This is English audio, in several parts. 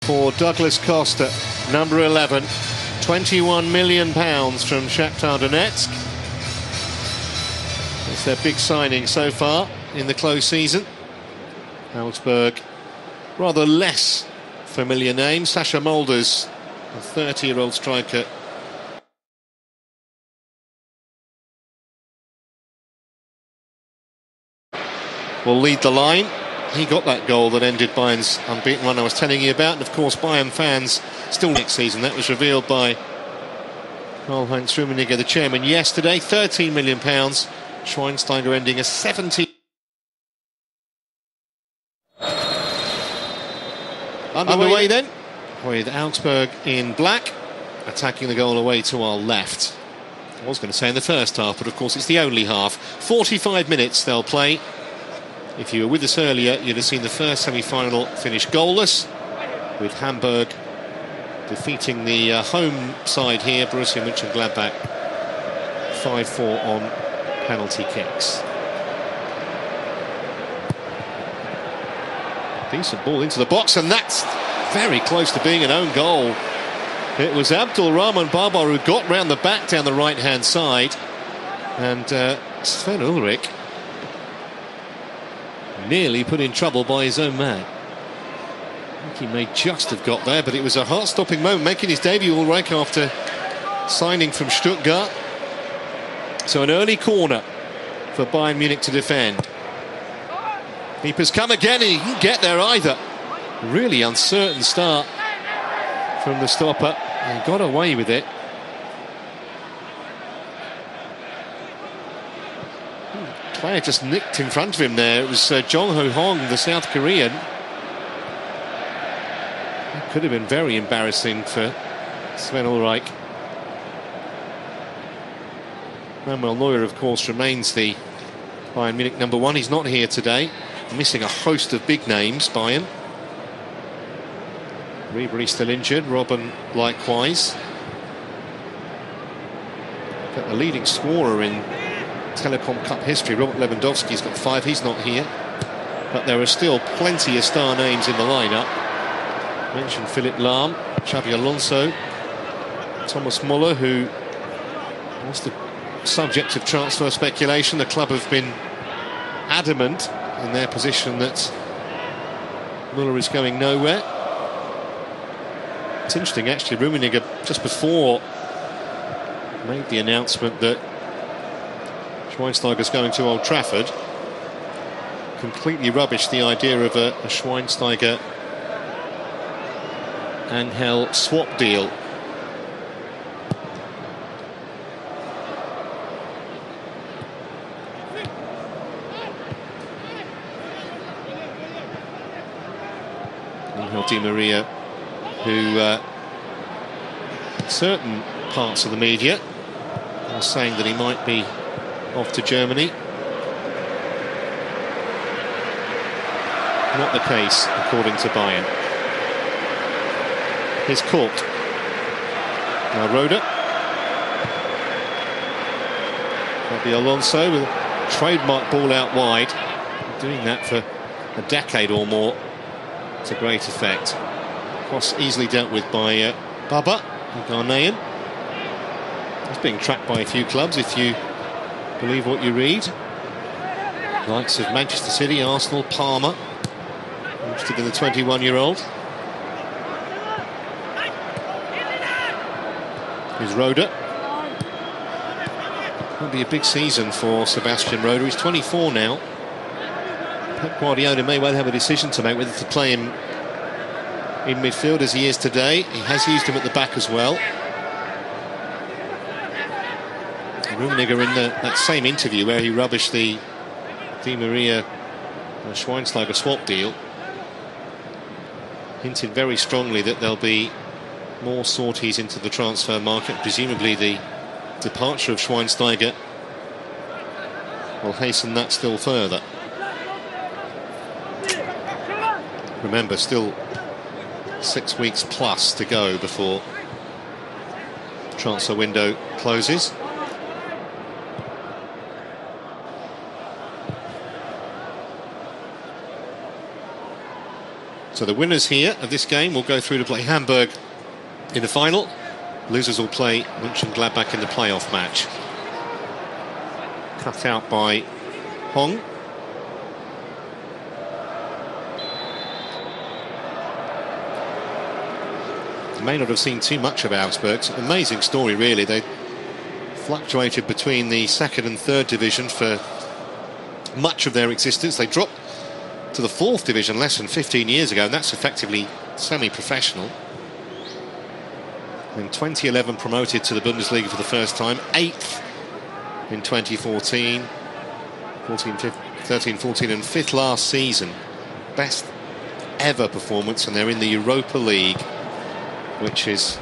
for Douglas Costa, number 11. £21 million from Shakhtar Donetsk. It's their big signing so far in the close season. Augsburg, rather less familiar name. Sasha Mulders, a 30-year-old striker. Will lead the line. He got that goal that ended Bayern's unbeaten run I was telling you about. And of course Bayern fans still next season. That was revealed by Karl-Heinz Rummenigge, the chairman, yesterday. £13 million. Schweinsteiger ending a 70. Underway then, with Augsburg in black, attacking the goal away to our left. I was going to say in the first half, but of course it's the only half. 45 minutes they'll play. If you were with us earlier, you'd have seen the first semi-final finish goalless, with Hamburg defeating the home side here, Borussia Mönchengladbach, 5-4 on penalty kicks. Decent ball into the box, and that's very close to being an own goal. It was Abdulrahman Babar who got round the back down the right-hand side, and Sven Ulrich nearly put in trouble by his own man. I think he may just have got there, but it was a heart-stopping moment, making his debut, Ulrich, after signing from Stuttgart. So an early corner for Bayern Munich to defend. Keeper's come again, he didn't get there either. Really uncertain start from the stopper, and got away with it. Player just nicked in front of him there. It was Jong Ho Hong, the South Korean. It could have been very embarrassing for Sven Ulrich. Manuel Neuer, of course, remains the Bayern Munich number 1. He's not here today. Missing a host of big names, Bayern. Ribery still injured, Robben likewise. But the leading scorer in Telekom Cup history, Robert Lewandowski's got 5, he's not here. But there are still plenty of star names in the lineup. Mentioned Philipp Lahm, Xabi Alonso, Thomas Muller, who was the subject of transfer speculation. The club have been adamant in their position that Muller is going nowhere. It's interesting actually, Rummenigge just before made the announcement that Schweinsteiger's going to Old Trafford, completely rubbished the idea of a Schweinsteiger Angel swap deal. Angel Di Maria, who certain parts of the media are saying that he might be off to Germany. Not the case, according to Bayern. Here's caught. Now Roda. That'll be Alonso with a trademark ball out wide. Doing that for a decade or more to great effect. Cross easily dealt with by Baba, the Ghanaian. He's being tracked by a few clubs, if you believe what you read. Likes of Manchester City, Arsenal, Parma. Interested in the 21-year-old. Here's Roda. It'll be a big season for Sebastian Roda. He's 24 now. Pep Guardiola may well have a decision to make whether to play him in midfield as he is today. He has used him at the back as well. Rummenigge in that same interview where he rubbished the Di Maria Schweinsteiger swap deal hinted very strongly that there'll be more sorties into the transfer market. Presumably the departure of Schweinsteiger will hasten that still further. Remember, still 6 weeks plus to go before the transfer window closes. So the winners here of this game will go through to play Hamburg in the final. Losers will play Mönchengladbach in the playoff match. Cut out by Hong. You may not have seen too much of Augsburg. It's an amazing story, really. They fluctuated between the second and third division for much of their existence. They dropped to the fourth division less than 15 years ago, and that's effectively semi-professional. In 2011 promoted to the Bundesliga for the first time, 8th in 2014, 13, 14 and 5th last season. Best ever performance, and they're in the Europa League, which is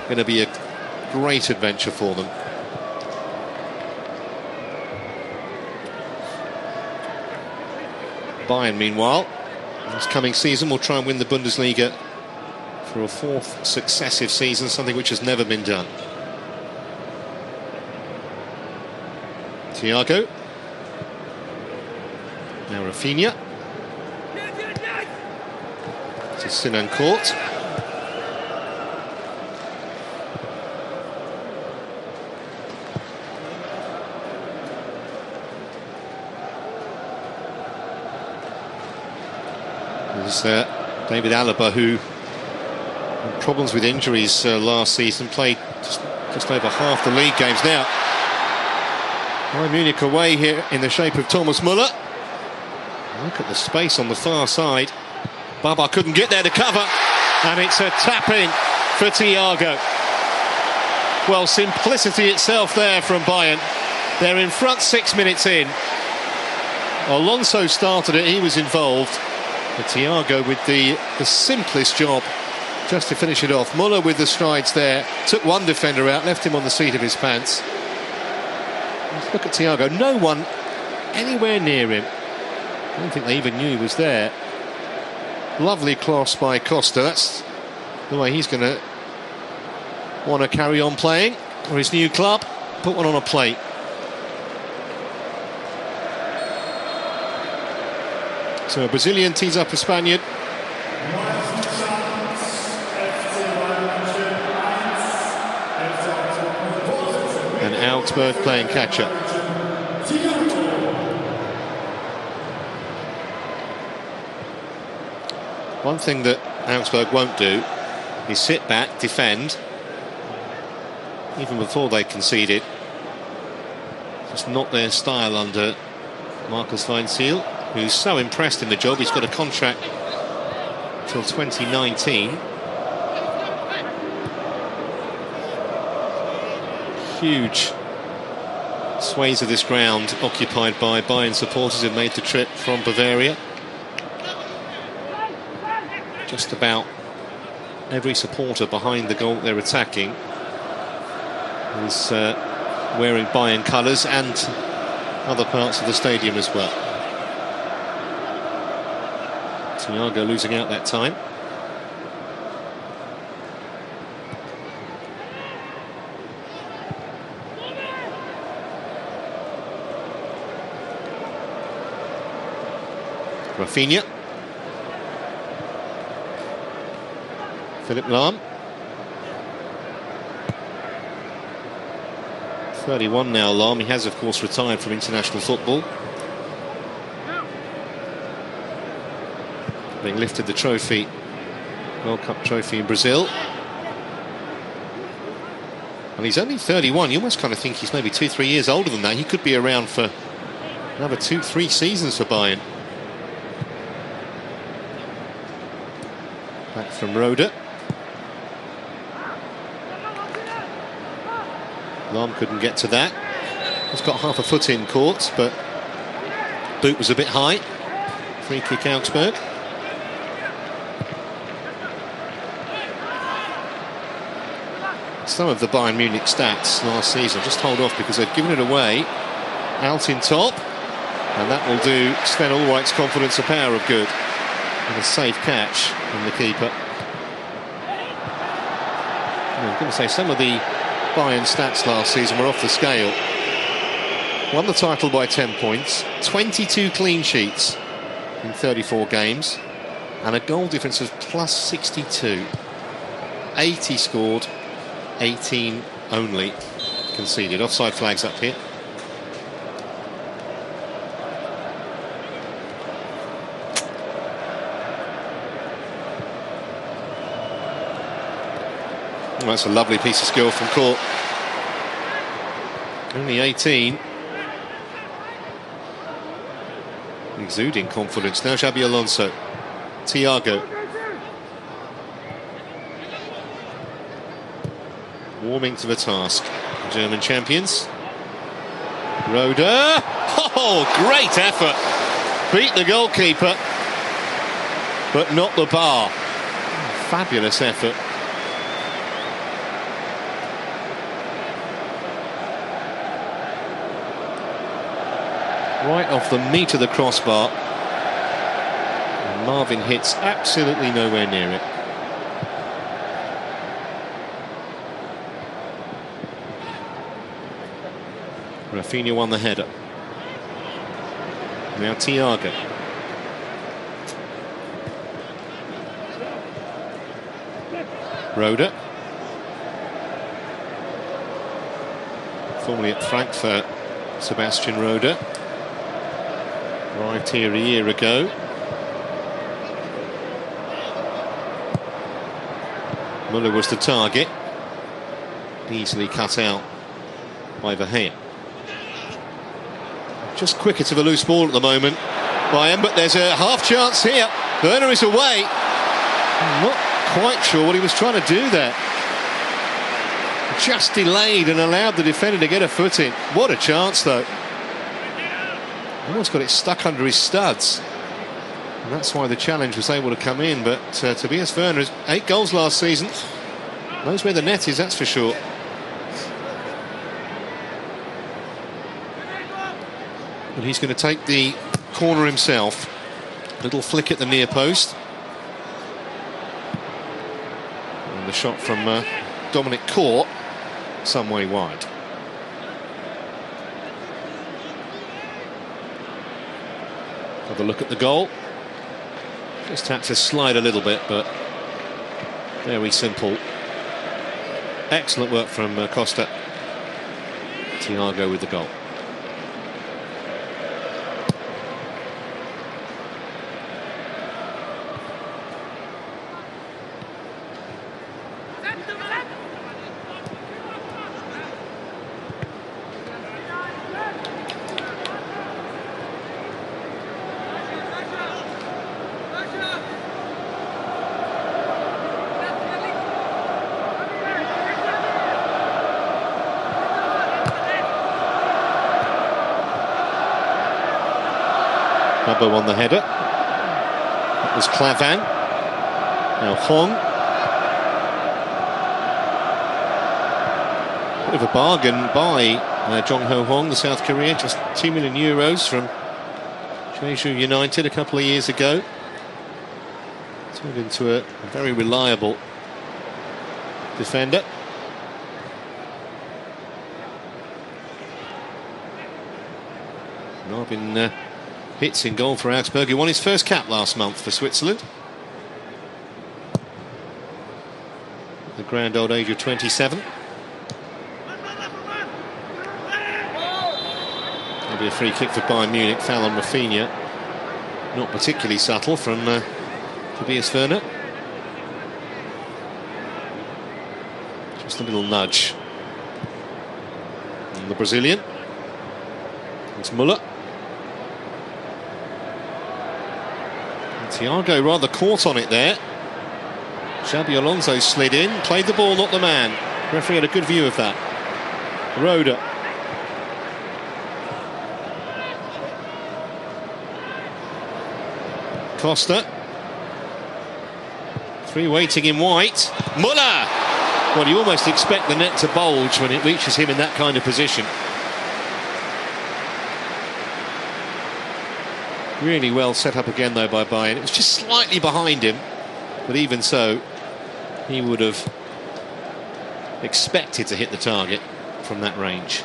going to be a great adventure for them. Bayern, meanwhile, this coming season will try and win the Bundesliga for a fourth successive season, something which has never been done. Thiago. Now Rafinha. To Sinan Court. There's David Alaba, who had problems with injuries last season, played just over half the league games now. Bayern Munich away here in the shape of Thomas Müller. Look at the space on the far side. Baba couldn't get there to cover, and it's a tap-in for Thiago. Well, simplicity itself there from Bayern. They're in front 6 minutes in. Alonso started it, he was involved. But Thiago with the simplest job just to finish it off. Müller with the strides there, took one defender out, left him on the seat of his pants. Look at Thiago, no one anywhere near him. I don't think they even knew he was there. Lovely cross by Costa. That's the way he's going to want to carry on playing for his new club. Put one on a plate. So a Brazilian tees up a Spaniard. And Augsburg playing catch-up. One thing that Augsburg won't do is sit back, defend, even before they conceded. Just not their style under Markus Weinziel, who's so impressed in the job. He's got a contract till 2019. Huge swathes of this ground occupied by Bayern supporters who made the trip from Bavaria. Just about every supporter behind the goal they're attacking is wearing Bayern colours, and other parts of the stadium as well. Thiago losing out that time. Rafinha. Philipp Lahm. 31 now, Lahm. He has, of course, retired from international football, having lifted the trophy, World Cup trophy in Brazil. And he's only 31. You almost kind of think he's maybe 2-3 years older than that. He could be around for another 2-3 seasons for Bayern. Back from Roda. Lahm couldn't get to that. He's got half a foot in court, but boot was a bit high. Free kick Augsburg. Some of the Bayern Munich stats last season, just hold off because they've given it away. Out in top, and that will do Sven Ulreich's confidence a power of good. And a safe catch from the keeper. I'm going to say some of the Bayern stats last season were off the scale. Won the title by 10 points, 22 clean sheets in 34 games, and a goal difference of plus 62. 80 scored, 18 only conceded. Offside flags up here. Well, that's a lovely piece of skill from Court. Only 18. Exuding confidence. Now Xabi Alonso. Thiago. Warming to the task. German champions. Roda. Oh, great effort. Beat the goalkeeper, but not the bar. Fabulous effort. Right off the meat of the crossbar. And Marvin hits absolutely nowhere near it. Rafinha won the header. Now Thiago. Roda. Formerly at Frankfurt, Sebastian Roda. Arrived here a year ago. Muller was the target. Easily cut out by Verheyen. Just quicker to the loose ball at the moment, Bayern, but there's a half chance here. Werner is away. I'm not quite sure what he was trying to do there. Just delayed and allowed the defender to get a foot in. What a chance, though. Almost got it stuck under his studs. And that's why the challenge was able to come in. But Tobias Werner, 8 goals last season. Knows where the net is, that's for sure. But he's going to take the corner himself. Little flick at the near post. And the shot from Dominic Court, some way wide. Have a look at the goal. Just had to slide a little bit, but very simple. Excellent work from Costa. Thiago with the goal. Bubba on the header. That was Clavan. Now Hong. Bit of a bargain by Jong Ho Hong, the South Korean. Just €2 million from Jeju United a couple of years ago. Turned into a very reliable defender. Marvin hits in goal for Augsburg. He won his first cap last month for Switzerland. At the grand old age of 27. There'll be a free kick for Bayern Munich. Foul on Rafinha. Not particularly subtle from Tobias Werner. Just a little nudge. And the Brazilian. It's Muller. Thiago rather caught on it there. Xabi Alonso slid in, played the ball, not the man. The referee had a good view of that. Roda. Costa. 3 waiting in white. Muller! Well, you almost expect the net to bulge when it reaches him in that kind of position. Really well set up again, though, by Bayern. It was just slightly behind him, but even so, he would have expected to hit the target from that range.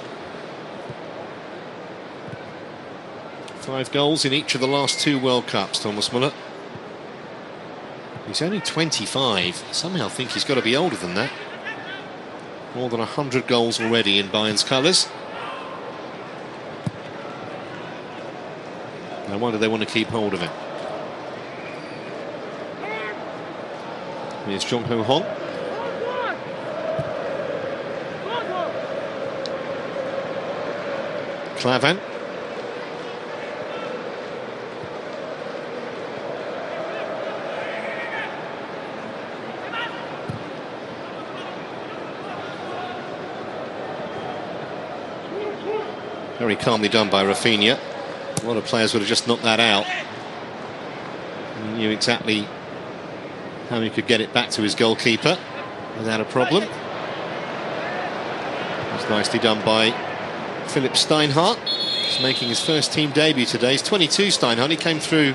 5 goals in each of the last 2 World Cups, Thomas Muller. He's only 25. Somehow I think he's got to be older than that. More than 100 goals already in Bayern's colours. No wonder they want to keep hold of him. Here's Jong Ho Hong. Klavan. Very calmly done by Rafinha. A lot of players would have just knocked that out. He knew exactly how he could get it back to his goalkeeper without a problem. It's nicely done by Philipp Steinhardt. He's making his first team debut today. He's 22, Steinhardt. He came through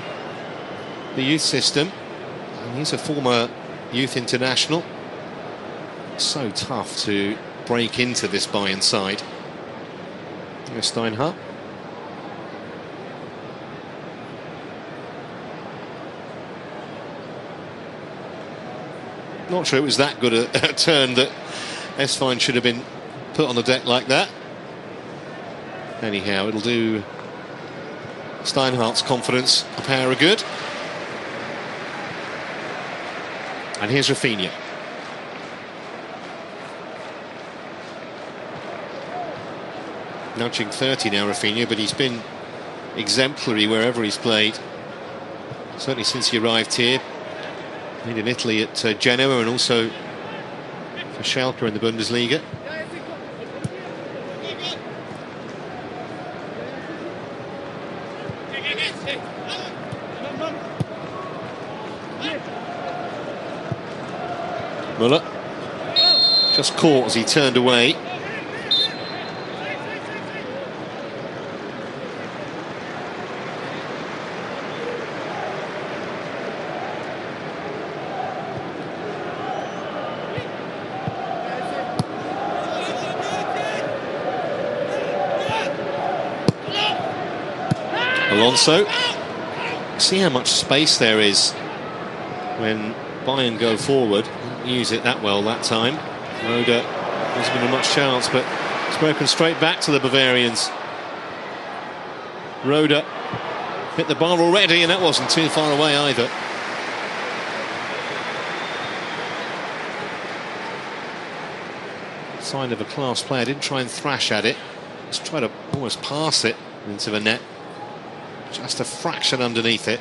the youth system. And he's a former youth international. So tough to break into this Bayern side. There's Steinhardt. Not sure it was that good a turn that Esfine should have been put on the deck like that. Anyhow, it'll do Steinhardt's confidence a power of good. And here's Rafinha. Nudging 30 now, Rafinha, but he's been exemplary wherever he's played. Certainly since he arrived here. Played in Italy at Genoa and also for Schalke in the Bundesliga. Muller just caught as he turned away. Alonso. See how much space there is when Bayern go forward. Didn't use it that well that time. Rode hasn't been much chance, but it's broken straight back to the Bavarians. Rode hit the bar already, and that wasn't too far away either. Sign of a class player. Didn't try and thrash at it. Just try to almost pass it into the net. Just a fraction underneath it.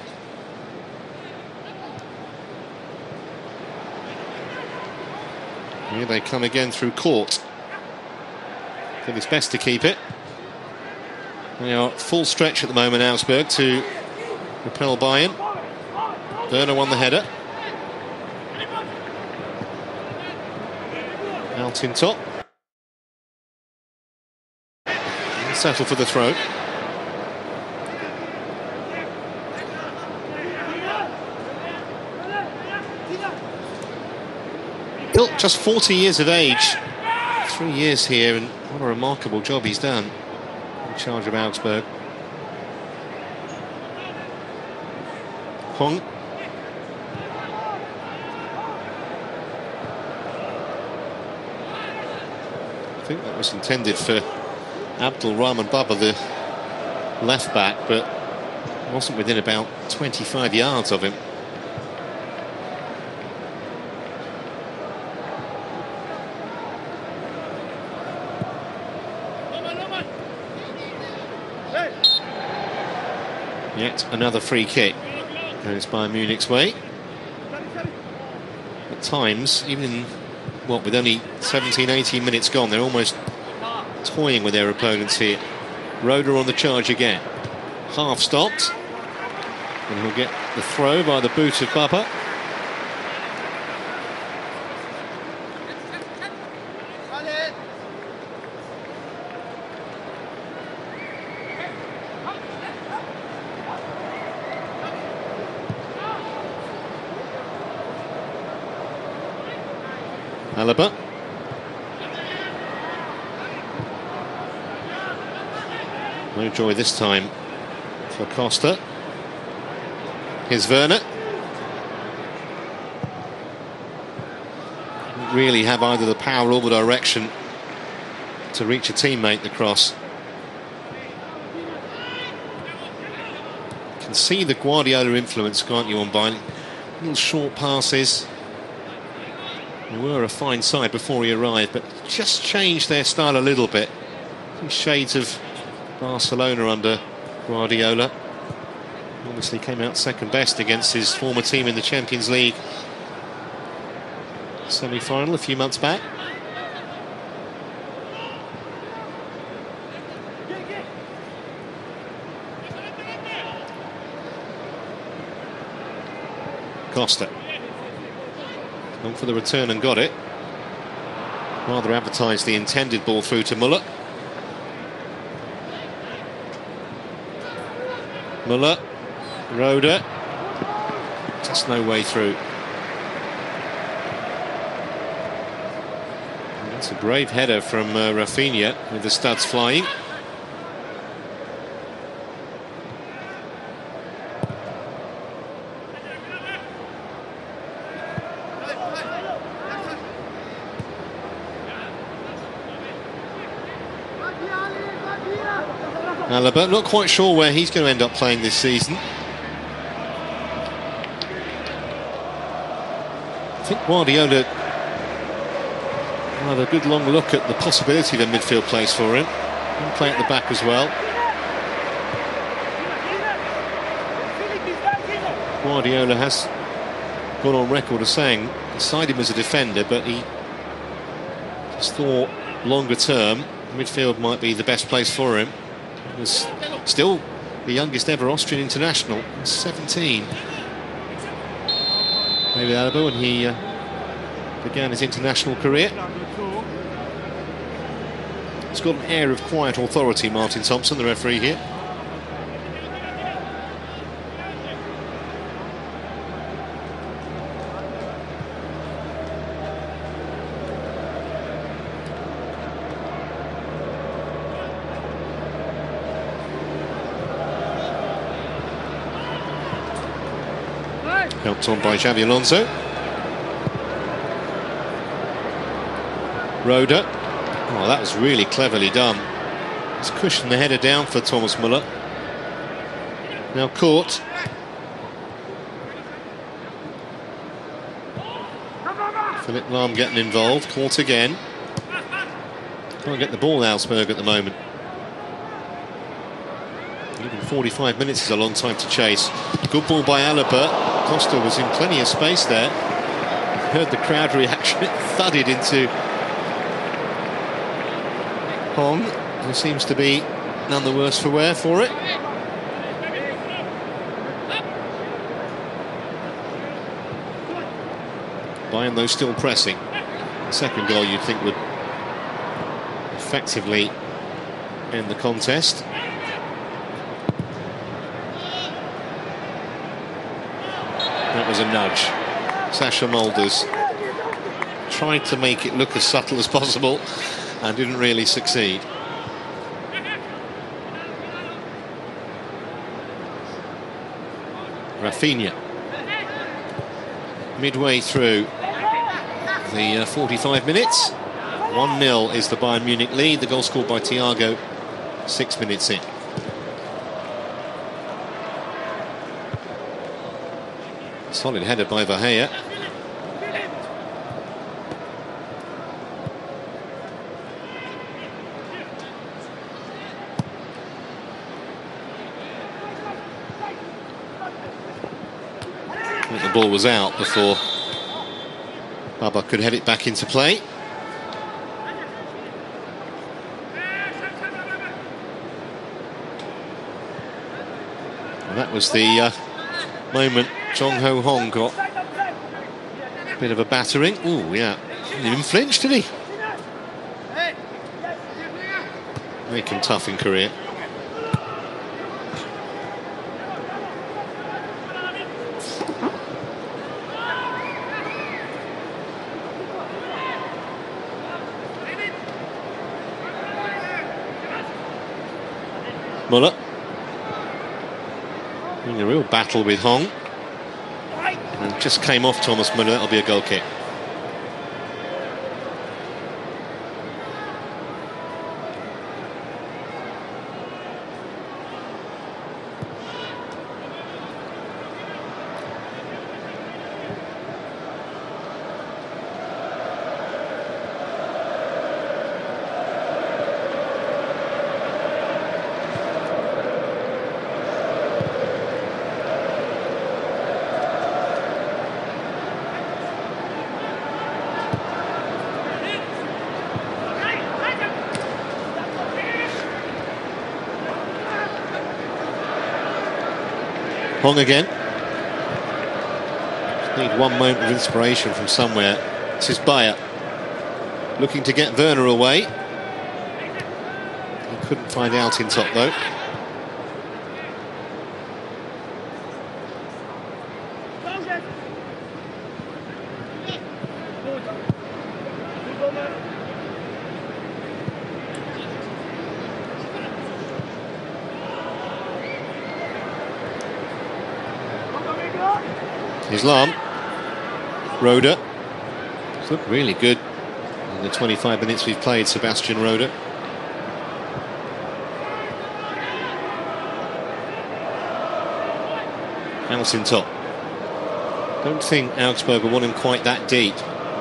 Here they come again through court. Did his best to keep it. They are full stretch at the moment, Augsburg, to repel Bayern. Werner won the header. Out in top. And settle for the throw. Just 40 years of age, 3 years here, and what a remarkable job he's done in charge of Augsburg. Hong. I think that was intended for Abdul Rahman Baba, the left back, but wasn't within about 25 yards of him. Yet another free kick goes Bayern Munich's way. At times, even with only 17-18 minutes gone, they're almost toying with their opponents here. Roeder on the charge again. Half stopped, and he'll get the throw by the boot of Baba. Alaba. No joy this time for Costa. Here's Werner. really have either the power or the direction to reach a teammate, the cross. You can see the Guardiola influence, can't you, on Bayern? Little short passes. They were a fine side before he arrived, but just changed their style a little bit. Shades of Barcelona under Guardiola. Obviously came out second best against his former team in the Champions League semi-final a few months back. Costa gone for the return and got it. Rather advertised the intended ball through to Müller. Müller, Roda, just no way through. And that's a brave header from Rafinha with the studs flying. Alaba, not quite sure where he's going to end up playing this season. I think Guardiola will have a good long look at the possibility of a midfield place for him. He'll play at the back as well. Guardiola has gone on record as saying he signed him as a defender, but he just thought longer term midfield might be the best place for him. He was still the youngest ever Austrian international, 17. Maybe Alaba when he began his international career. He's got an air of quiet authority, Martin Thompson, the referee here. Helped on by Xabi Alonso. Roda. Oh, that was really cleverly done. He's cushioned the header down for Thomas Müller. Now caught. Philipp Lahm getting involved. Caught again. Can't get the ball, Augsburg, at the moment. Even 45 minutes is a long time to chase. Good ball by Alaba. Costa was in plenty of space there. Heard the crowd reaction. It thudded into Hong, who seems to be none the worse for wear for it. Bayern, though, still pressing. The second goal you'd think would effectively end the contest. That was a nudge. Sasha Mulders tried to make it look as subtle as possible and didn't really succeed. Rafinha. Midway through the 45 minutes. 1-0 is the Bayern Munich lead. The goal scored by Thiago 6 minutes in. Solid header by Vahea. I think the ball was out before Baba could head it back into play. And that was the moment Jong Ho Hong got a bit of a battering. Oh, yeah. He didn't even flinch, did he? Make him tough in Korea. Müller. In a real battle with Hong. And just came off Thomas Müller. That'll be a goal kick. Hong again. Just need one moment of inspiration from somewhere. This is Bayer looking to get Werner away. He couldn't find out in top though. Islam, Roda. It's looked really good in the 25 minutes we've played, Sebastian Roda. Hamilton top. Don't think Augsburg will want him quite that deep.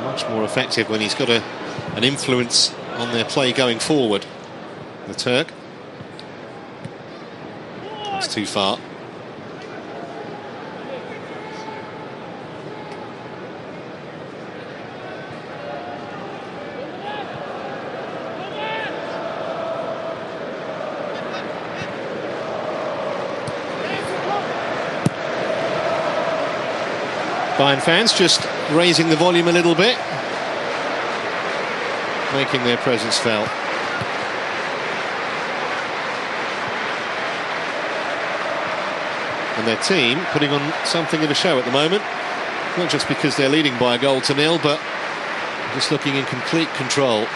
Much more effective when he's got an influence on their play going forward. The Turk. That's too far. Bayern fans just raising the volume a little bit, making their presence felt. And their team putting on something of a show at the moment, not just because they're leading by a goal to nil, but just looking in complete control.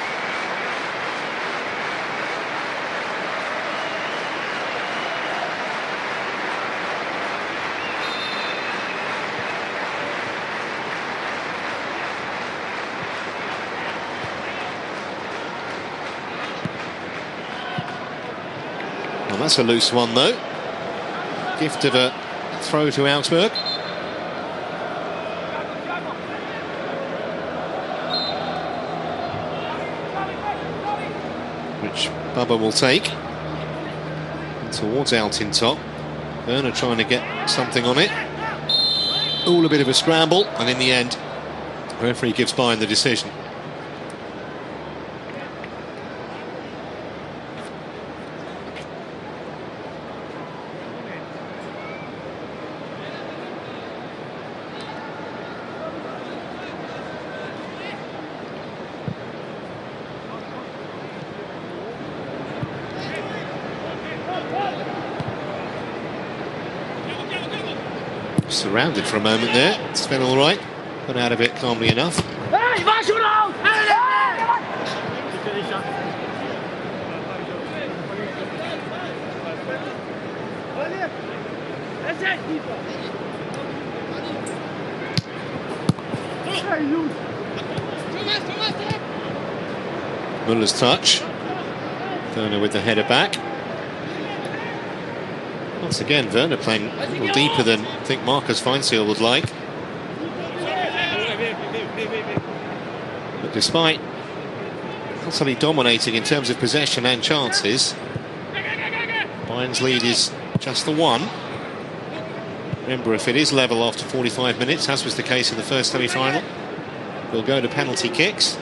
Well, that's a loose one though. Gifted a throw to Augsburg. Which Bubba will take. And towards Altin top. Werner trying to get something on it. All a bit of a scramble, and in the end, the referee gives Bayern the decision. Surrounded for a moment there. It's been all right. Got out of it calmly enough. Muller's touch. Werner with the header back. Once again, Werner playing a little deeper than I think Marcus Weinzierl would like. But despite utterly dominating in terms of possession and chances, Bayern's lead is just the one. Remember, if it is level after 45 minutes, as was the case in the first semi-final, we'll go to penalty kicks.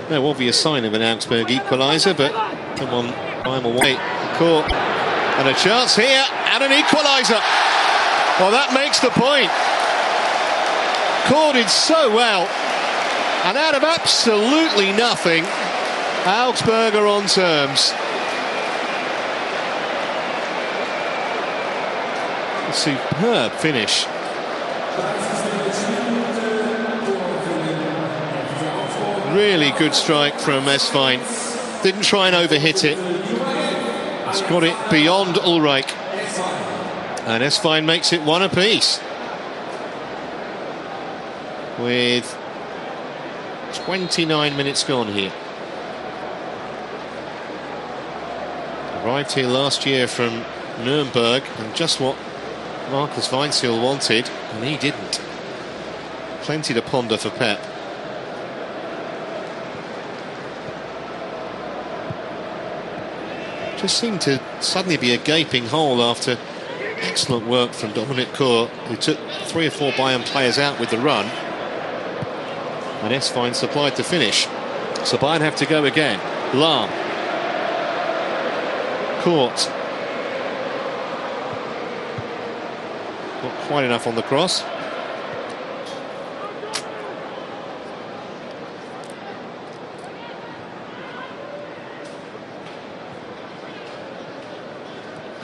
No obvious sign of an Augsburg equaliser, but come on, I'm away. Caught. And a chance here, and an equaliser. Well, that makes the point. Corded so well, and out of absolutely nothing, Augsburg are on terms. A superb finish. Really good strike from Esfine. Didn't try and overhit it. He's got it beyond Ulreich. And Esfine makes it one apiece. With 29 minutes gone here. Arrived here last year from Nuremberg, and just what Marcus Weinzierl wanted, and he didn't. Plenty to ponder for Pep. just seemed to suddenly be a gaping hole after excellent work from Dominic Kor, who took 3 or 4 Bayern players out with the run. And Esfine supplied the finish. So Bayern have to go again. Lahm. Court. Not quite enough on the cross.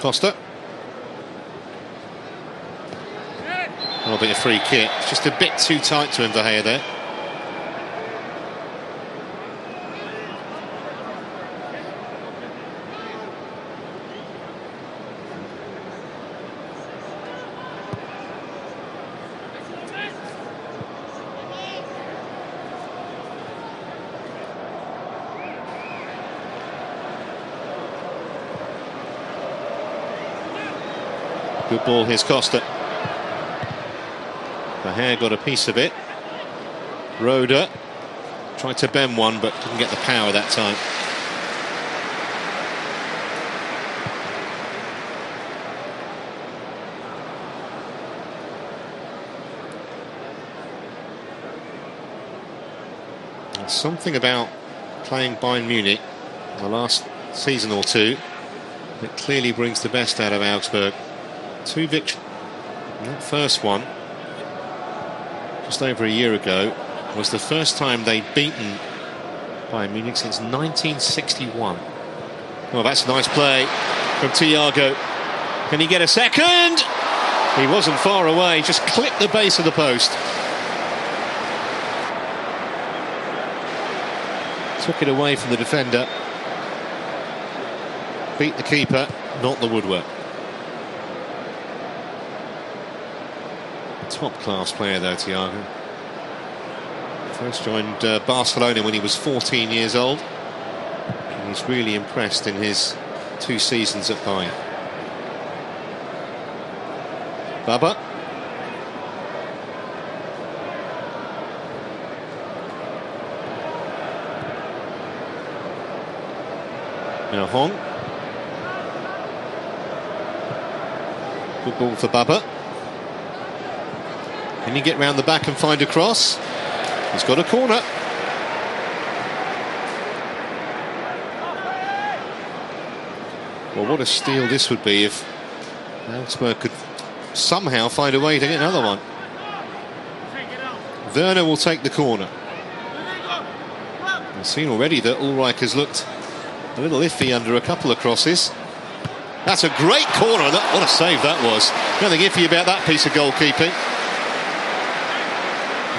Costa. That'll be a free kick. It's just a bit too tight to him, De Gea there. Good ball, here's Costa. De Gea got a piece of it. Roda tried to bend one, but didn't get the power that time. There's something about playing Bayern Munich in the last season or two that clearly brings the best out of Augsburg. 2 victories. That first one, just over a year ago, was the first time they'd beaten Bayern Munich since 1961. Well, that's a nice play from Thiago. Can he get a second? He wasn't far away, just clipped the base of the post. Took it away from the defender. Beat the keeper, not the woodwork. Top class player though, Thiago. First joined Barcelona when he was 14 years old. And he's really impressed in his 2 seasons at Bayern. Baba. Now Hong. Good ball for Baba. Can he get round the back and find a cross? He's got a corner. Well, what a steal this would be if Augsburg could somehow find a way to get another one. Werner will take the corner. I've seen already that Ulreich has looked a little iffy under a couple of crosses. That's a great corner. What a save that was. Nothing iffy about that piece of goalkeeping.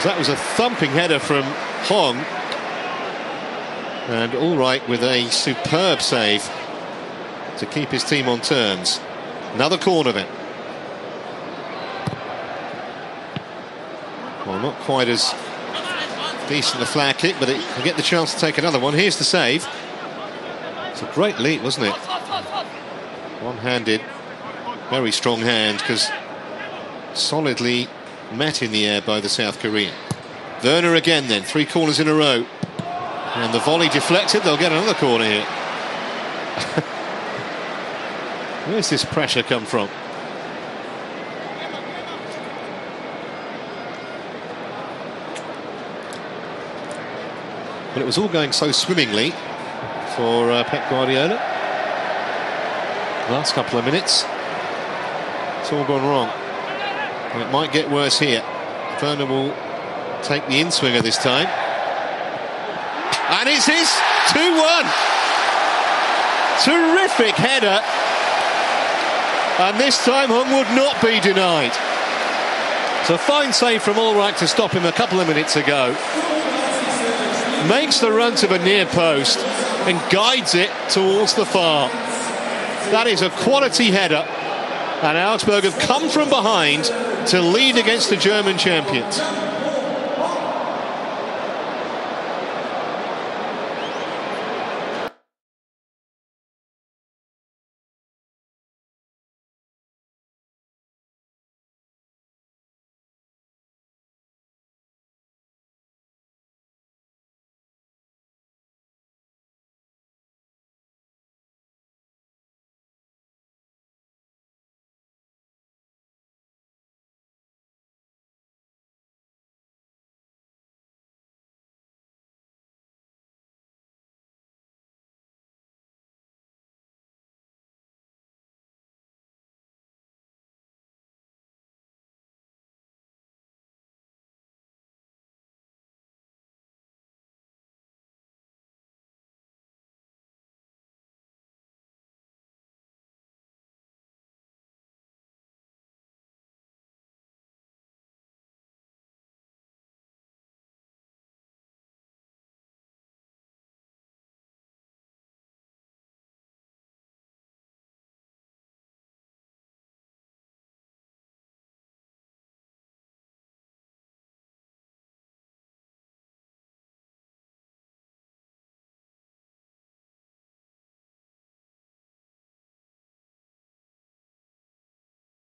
That was a thumping header from Hong, and Ulreich with a superb save to keep his team on terms. Another corner then. Well, not quite as decent a flag kick, but it can get the chance to take another one. Here's the save. It's a great leap, wasn't it? One-handed, very strong hand, because solidly met in the air by the South Korean. Werner again then, 3 corners in a row. And the volley deflected, they'll get another corner here. Where's this pressure come from? But it was all going so swimmingly for Pep Guardiola. Last couple of minutes, it's all gone wrong. It might get worse here. Werner will take the in-swinger this time. And it's his 2-1. Terrific header. And this time Hung would not be denied. It's a fine save from Ulreich to stop him a couple of minutes ago. Makes the run to the near post and guides it towards the far. That is a quality header. And Augsburg have come from behind to lead against the German champions.